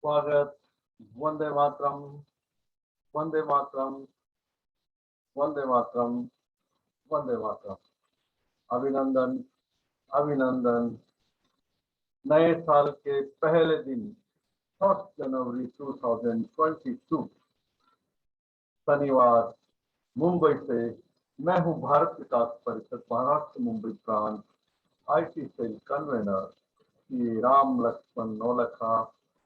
स्वागत। वंदे मातरम, वंदे मातरम, वंदे मातरम, वंदे मातरम। अभिनंदन, अभिनंदन। नए साल के पहले दिन 1 जनवरी 2022 शनिवार मुंबई से मैं हूं भारत विकास परिषद महाराष्ट्र मुंबई प्रांत IT cell convener Shri Ram Laxman Naulakha,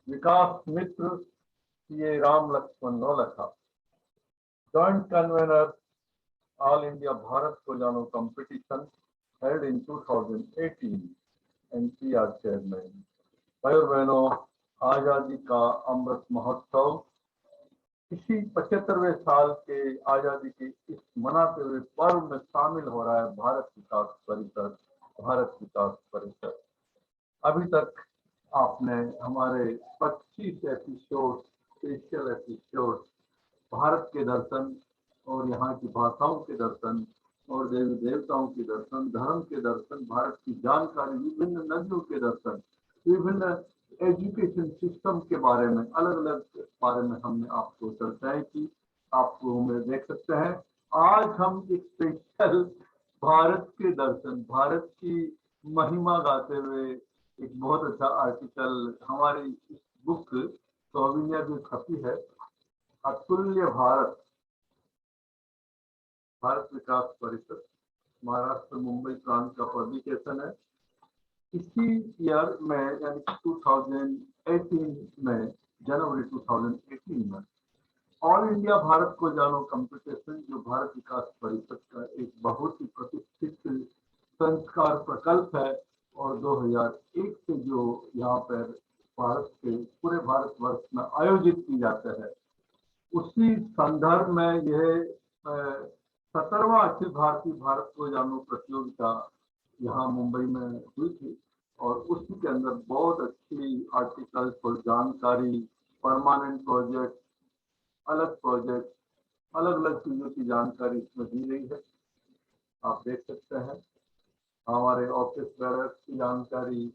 विकास मित्र Shri Ram Laxman Naulakha, joint convener all India Bharat Ko Jano competition held in 2018 NCR chairman. भाइयों बहनों, आजादी का अमृत महोत्सव इसी 75वें साल के आजादी के इस मनाते हुए पर्व में शामिल हो रहा है भारत विकास परिषद, भारत विकास परिषद। अभी तक आपने हमारे 25 एपिसोड, स्पेशल एपिसोड, भारत के दर्शन और यहाँ की भाषाओं के दर्शन और देवी देवताओं के दर्शन, धर्म के दर्शन, भारत की जानकारी, विभिन्न नदियों के दर्शन, विभिन्न एजुकेशन सिस्टम के बारे में, अलग अलग बारे में हमने आपको चर्चाएं की। आपको हमें देख सकते हैं। आज हम एक स्पेशल भारत के दर्शन, भारत की महिमा गाते हुए एक बहुत अच्छा आर्टिकल हमारी इस बुक सोविनिया जो छपी है, अतुल्य भारत, भारत विकास परिषद महाराष्ट्र मुंबई प्रांत का पब्लिकेशन है। इसी ईयर में यानी 2018 में, जनवरी 2018 में all India Bharat Ko Jano competition, जो भारत विकास परिषद का एक बहुत ही प्रतिष्ठित संस्कार प्रकल्प है और 2001 से जो यहाँ पर भारत के पूरे भारतवर्ष में आयोजित की जाता है, उसी संदर्भ में यह 17वां अखिल भारतीय भारत को जानो प्रतियोगिता यहाँ मुंबई में हुई थी और उसी के अंदर बहुत अच्छी आर्टिकल्स और जानकारी, परमानेंट प्रोजेक्ट, अलग अलग चीजों की जानकारी इसमें दी गई है। आप देख सकते हैं हमारे ऑफिस बेरर्स की जानकारी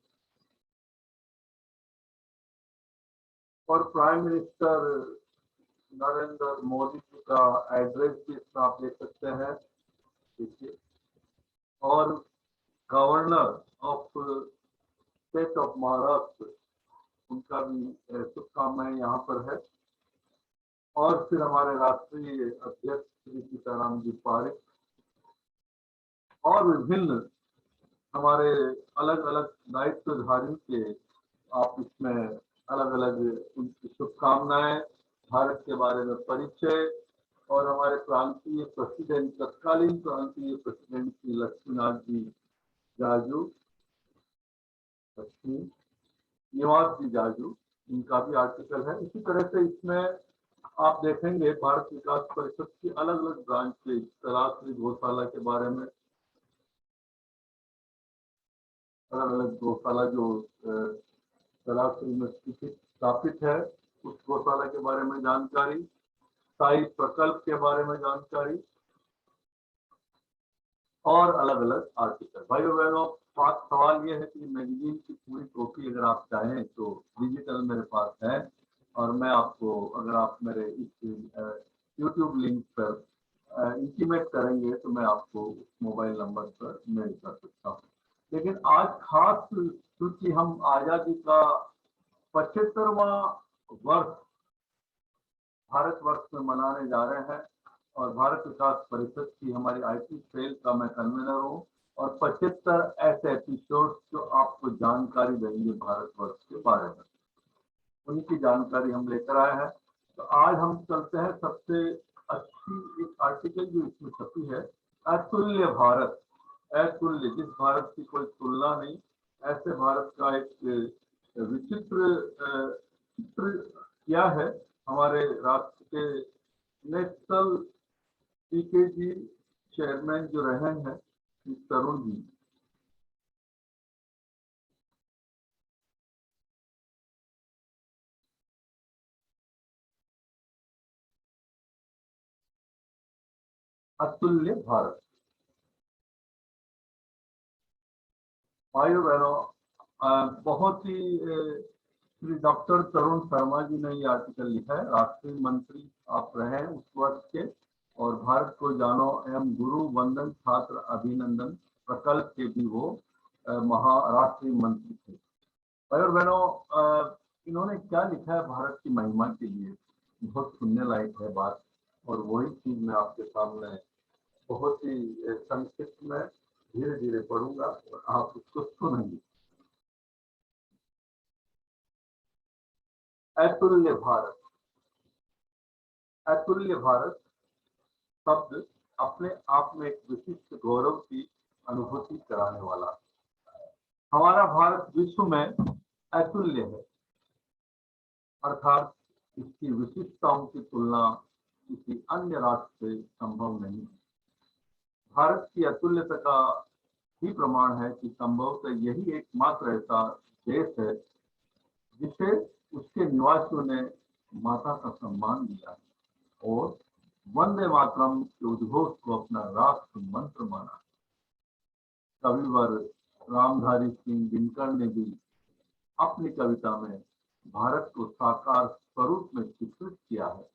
और प्राइम मिनिस्टर नरेंद्र मोदी जी का एड्रेस भी इसमें आप देख सकते हैं, देखिए। और governor of state of Maharashtra, उनका भी शुभकामनाएं यहाँ पर है। और फिर हमारे राष्ट्रीय अध्यक्ष श्री सीताराम जी पारिक और विभिन्न हमारे अलग अलग दायित्वधारियों के आप इसमें अलग अलग उनकी शुभकामनाएं, भारत के बारे में परिचय और हमारे प्रांतीय प्रेसिडेंट, तत्कालीन प्रांतीय प्रेसिडेंट श्री लक्ष्मीनाथ जी जाजू, लक्ष्मी निवास जी जाजू, इनका भी आर्टिकल है। इसी तरह से इसमें आप देखेंगे भारत विकास परिषद की अलग अलग ब्रांच के तलाश्री गौशाला के बारे में, अलग अलग गौशाला जो तलाश्री में स्थापित है उस गौशाला के बारे में जानकारी, स्थायी प्रकल्प के बारे में जानकारी और अलग अलग आर्टिकल। भाइयों बहनों, बात सवाल ये है कि मैगजीन की पूरी कॉपी अगर आप चाहें तो डिजिटल मेरे पास है और मैं आपको, अगर आप मेरे इस यूट्यूब लिंक पर इंटीमेट करेंगे तो मैं आपको मोबाइल नंबर पर मेल कर सकता हूँ। लेकिन आज खास क्योंकि हम आजादी का 75वां वर्ष भारतवर्ष में मनाने जा रहे हैं और भारत विकास परिषद की हमारी आईटी सेल का मैं कन्वीनर हूँ और 75 ऐसे एपिसोड जो आपको जानकारी देंगे भारतवर्ष के बारे में, उनकी जानकारी हम लेकर आए हैं। तो आज हम चलते हैं सबसे अच्छी एक आर्टिकल जो इसमें छपी है, अतुल्य भारत, अतुल्य, जिस भारत की कोई तुलना नहीं, ऐसे भारत का एक विचित्र चित्र किया है हमारे राष्ट्र के नेशनल पीकेजी चेयरमैन जो रहे हैं तरुण जी। अतुल्य भारत। भाइयों बहनों, बहुत ही श्री डॉक्टर तरुण शर्मा जी ने ये आर्टिकल लिखा है। राष्ट्रीय मंत्री आप रहे उस वर्ष के, और भारत को जानो एवं गुरु वंदन छात्र अभिनंदन प्रकल्प के भी वो महाराष्ट्रीय मंत्री थे। भाई और बहनों, इन्होंने क्या लिखा है भारत की महिमा के लिए, बहुत सुनने लायक है बात। और वही चीज मैं आपके सामने बहुत ही संक्षिप्त में धीरे धीरे पढ़ूंगा और आप उसको सुनेंगे। अतुल्य भारत। अतुल्य भारत शब्द अपने आप में एक विशिष्ट गौरव की अनुभूति कराने वाला। हमारा भारत विश्व में अतुल्य है, अर्थात इसकी विशिष्टताओं की तुलना किसी अन्य राष्ट्र से संभव नहीं। भारत की अतुल्यता का ही प्रमाण है कि संभवतः यही एकमात्र ऐसा देश है जिसे उसके निवासियों ने माता का सम्मान दिया और वंदे मातरम के उद्घोष को अपना राष्ट्र मंत्र माना। कविवर रामधारी सिंह दिनकर ने भी अपनी कविता में भारत को साकार स्वरूप में चित्रित किया है।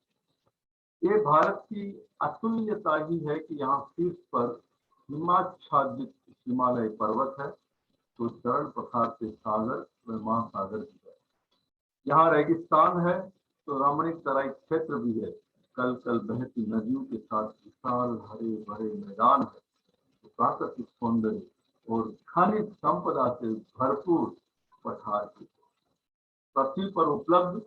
ये भारत की अतुल्यता ही है कि यहाँ शीर्ष पर हिमाच्छादित हिमालय पर्वत है, तो चरण पथार से सागर व महासागर भी है। यहाँ रेगिस्तान है तो रमणीक तराई क्षेत्र भी है, कल कल बहती नदियों के साथ विशाल हरे भरे मैदान है, तो प्राकृतिक सौंदर्य और खनिज संपदा से भरपूर पठार की। पृथ्वी पर उपलब्ध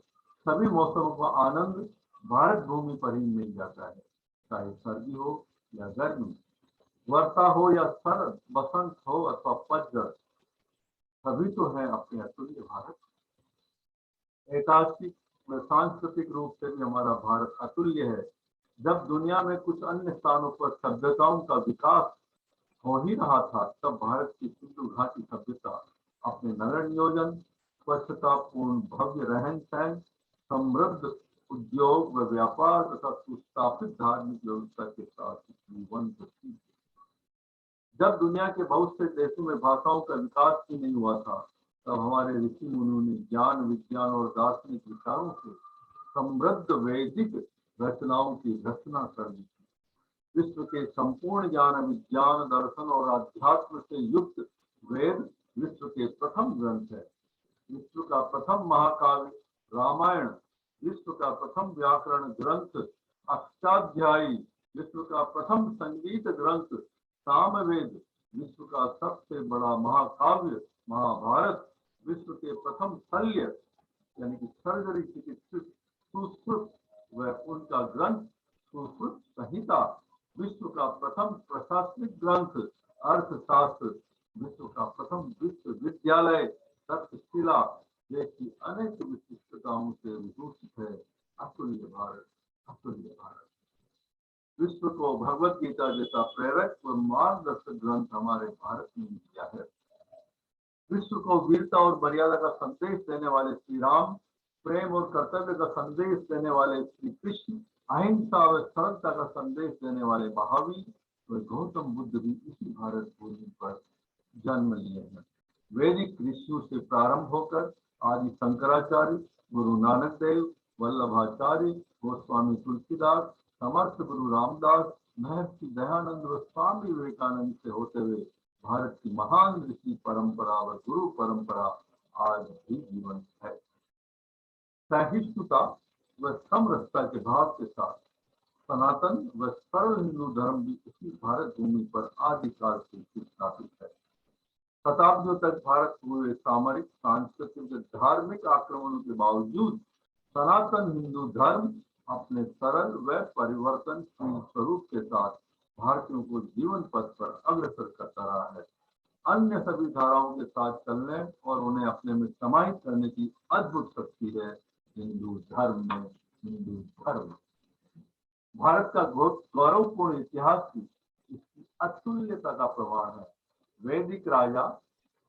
सभी मौसमों का आनंद भारत भूमि पर ही मिल जाता है, चाहे सर्दी हो या गर्मी, वर्षा हो या शरद, बसंत हो अथवा पतझड़, सभी तो है अपने अतुल्य भारत। ऐतिहासिक व सांस्कृतिक रूप से भी हमारा भारत अतुल्य है। जब दुनिया में कुछ अन्य स्थानों पर सभ्यताओं का विकास हो ही रहा था, तब भारत की सिंधु घाटी सभ्यता अपने नगर नियोजन, स्वच्छतापूर्ण भव्य रहन सहन, समृद्ध उद्योग व व्यापार तथा सुस्थापित धार्मिक व्यवस्था के साथ जीवन थी। जब दुनिया के बहुत से देशों में भाषाओं का विकास ही नहीं हुआ था, तब हमारे ऋषि मुनियों ने ज्ञान विज्ञान और दार्शनिक विचारों से समृद्ध वैदिक रचनाओं की रचना कर दी थी। विश्व के संपूर्ण ज्ञान विज्ञान दर्शन और अध्यात्म से युक्त वेद विश्व के प्रथम ग्रंथ है। विश्व का प्रथम महाकाव्य रामायण, विश्व का प्रथम व्याकरण ग्रंथ अष्टाध्यायी, विश्व का प्रथम संगीत ग्रंथ सामवेद, विश्व का सबसे बड़ा महाकाव्य महाभारत, विश्व के प्रथम शल्य यानी कि सर्जरी चिकित्सित सुश्रुत व उनका ग्रंथ सुश्रुत संहिता, विश्व का प्रथम प्रशासनिक ग्रंथ अर्थशास्त्र, विश्व का प्रथम विश्वविद्यालय तक्षशिला जैसी अनेक विशिष्टताओं से विभूषित है अतुल्य भारत। अतुल्य भारत विश्व को भगवत गीता जैसा प्रेरक व मार्गदर्शक ग्रंथ हमारे भारत ने दिया है। विश्व को वीरता और मर्यादा का संदेश देने वाले श्री राम, प्रेम और कर्तव्य का संदेश देने वाले श्री कृष्ण, अहिंसा व सरलता का संदेश देने वाले महावीर व गौतम बुद्ध भी इसी भारत भूमि पर जन्म लिए हैं। वैदिक ऋषियों से प्रारंभ होकर आदि शंकराचार्य, गुरु नानक देव, वल्लभाचार्य, गोस्वामी तुलसीदास, समर्थ गुरु रामदास, महर्षि दयानंद व स्वामी विवेकानंद से होते हुए भारत की महान ऋषि परंपरा व गुरु परंपरा आज भी जीवन है। सहिष्णुता व समरसता के भाव के साथ सनातन व सरल हिंदू धर्म भी इसी भारत भूमि पर आदिकाल से स्थापित है। शताब्दियों तक भारत हुए सामरिक, सांस्कृतिक, धार्मिक आक्रमणों के बावजूद सनातन हिंदू धर्म अपने सरल व परिवर्तनशील स्वरूप के साथ भारतीयों को जीवन पथ पर अग्रसर करता रहा है। अन्य सभी धाराओं के साथ चलने और उन्हें अपने में समाहित करने की अद्भुत शक्ति है हिंदू धर्म में। हिंदू धर्म भारत का गौरवपूर्ण इतिहास की इसकी अतुल्यता का प्रमाण है। वैदिक राजा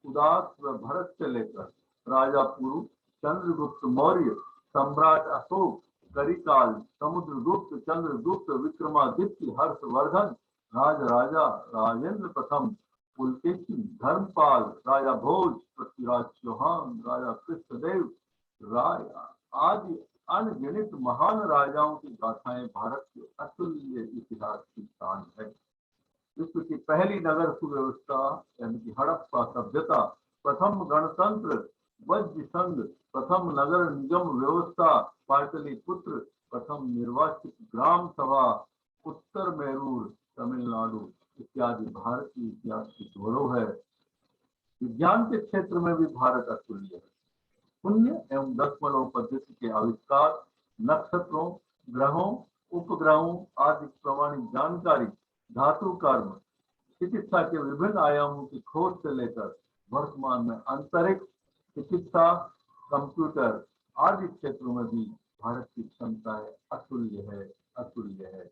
उदास व भरत से लेकर राजा पुरु, चंद्रगुप्त मौर्य, सम्राट अशोक, करिकाल, समुद्रगुप्त, चंद्रगुप्त, विक्रमादित्य, हर्षवर्धन, राजा राजेंद्र प्रथम, पुलकेशी, धर्मपाल, राजा भोज, पृथ्वीराज चौहान, राजा कृष्णदेव, राय आदि अनगिनत महान राजाओं की गाथाएं भारत के अतुल्य इतिहास की शान है। विश्व की पहली नगर सुव्यवस्था यानी कि हड़प्पा सभ्यता, प्रथम गणतंत्र वज्र संघ, प्रथम नगर निगम व्यवस्था पाटलिपुत्र, प्रथम निर्वाचित ग्राम सभा उत्तर मैरूर तमिलनाडु इत्यादि भारतीय इतिहास की धरोहर है। विज्ञान के क्षेत्र में भी भारत अतुल्य है। शून्य एवं दशमलव पद्धति के आविष्कार, नक्षत्रों, ग्रहों, उपग्रहों आदि प्रमाणित जानकारी, धातु कर्म, चिकित्सा के विभिन्न आयामों की खोज से लेकर वर्तमान में अंतरिक्ष, चिकित्सा, कंप्यूटर आदि क्षेत्रों में भी भारत की क्षमताएं अतुल्य है, अतुल्य है।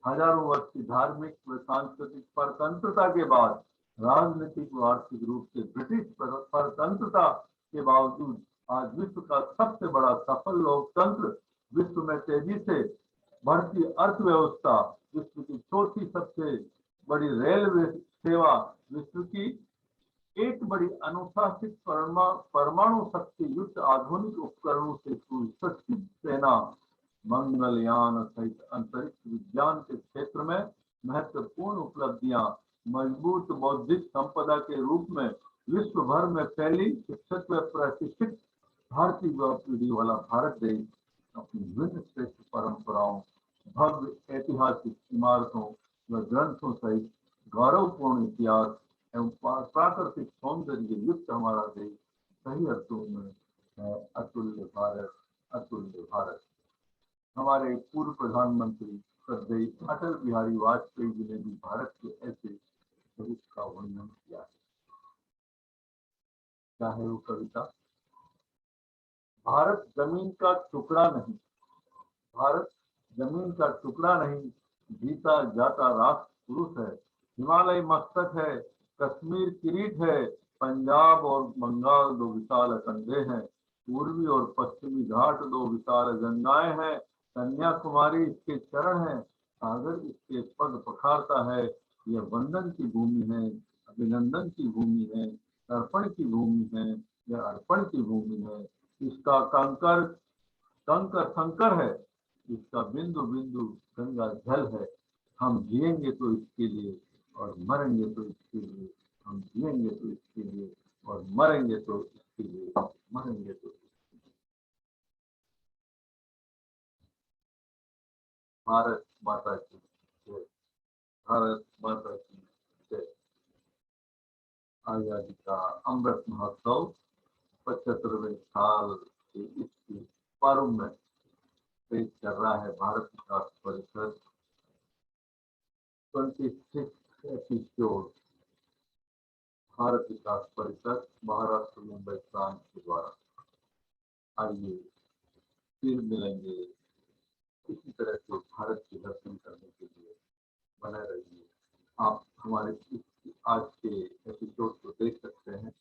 हजारों वर्ष की धार्मिक व सांस्कृतिक परतंत्रता के बाद राजनीतिक व आर्थिक रूप से ब्रिटिश परतंत्रता के बावजूद आज विश्व का सबसे बड़ा सफल लोकतंत्र, विश्व में तेजी से बढ़ती अर्थव्यवस्था, विश्व की चौथी सबसे बड़ी रेलवे सेवा, विश्व की एक बड़ी अनुशासित परमाणु शक्ति युक्त आधुनिक उपकरणों से सुसज्जित सेना, मंगलयान सहित अंतरिक्ष विज्ञान के क्षेत्र में महत्वपूर्ण उपलब्धियां, मजबूत बौद्धिक संपदा के रूप में विश्व भर में फैली शिक्षित व प्रशिक्षित भारतीय युवा पीढ़ी वाला भारत देश अपनी विभिन्न श्रेष्ठ परंपराओं, भव्य ऐतिहासिक इमारतों व ग्रंथों सहित गौरवपूर्ण इतिहास एवं प्राकृतिक सौंदर्य युक्त हमारा देश सही अर्थों में है अतुल्य भारत, अतुल्य भारत। हमारे पूर्व प्रधानमंत्री श्रद्धेय अटल बिहारी वाजपेयी जी ने भी भारत के ऐसे स्वरूप का वर्णन किया है। क्या है वो कविता? भारत जमीन का टुकड़ा नहीं, भारत जमीन का टुकड़ा नहीं, जीता जाता राष्ट्र पुरुष है। हिमालय मस्तक है, कश्मीर किरीट है, पंजाब और बंगाल दो विशाल कंधे हैं, पूर्वी और पश्चिमी घाट दो विशाल गंगाएं हैं, कन्याकुमारी इसके चरण है, सागर इसके पग पखारता है। यह वंदन की भूमि है, अभिनंदन की भूमि है, तर्पण की भूमि है, यह अर्पण की भूमि है। इसका कंकर कंकर संकर है, इसका बिंदु बिंदु गंगा जल है। हम जिएंगे तो इसके लिए और मरेंगे तो इसके लिए, हम जिएंगे तो इसके लिए और मरेंगे तो इसके लिए, मरेंगे तो इसके लिए। भारत माता की जय, भारत माता की जय। आजादी का अमृत महोत्सव 75वें साल के इस पर्व में पेश कर रहा है भारत विकास परिषद 26 एपिसोड, भारत विकास परिषद महाराष्ट्र मुंबई प्रांत के द्वारा। आइए फिर मिलेंगे इसी तरह से भारत के दर्शन करने के लिए बने रहिए। आप हमारे आज के एपिसोड को देख सकते हैं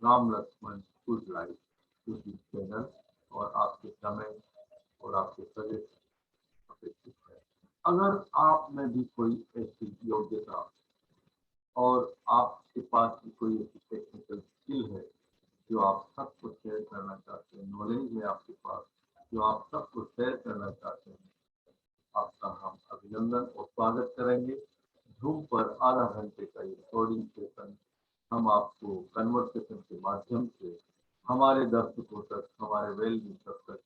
Ram Laxman food life YouTube channel, और आपके कमेंट और आपके सजेशन अपेक्षित है। अगर आप में भी कोई ऐसी योग्यता और आपके पास भी कोई ऐसी टेक्निकल स्किल है जो आप सबको शेयर करना चाहते हैं, नॉलेज है आपके पास जो आप सबको शेयर करना चाहते हैं, आपका हम अभिनंदन और स्वागत करेंगे। जूम पर आधा घंटे का ये रिकॉर्डिंग सेशन हम आपको कन्वर्सेशन के माध्यम से हमारे दर्शकों तक, हमारे वेलबींग तक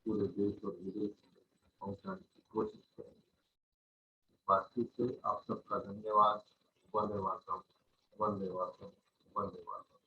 पूरे देश और विदेश में पहुंचाने की कोशिश करेंगे। बातचीत से आप सबका धन्यवाद। वंदे मातरम, वंदे मातरम, वंदे मातरम।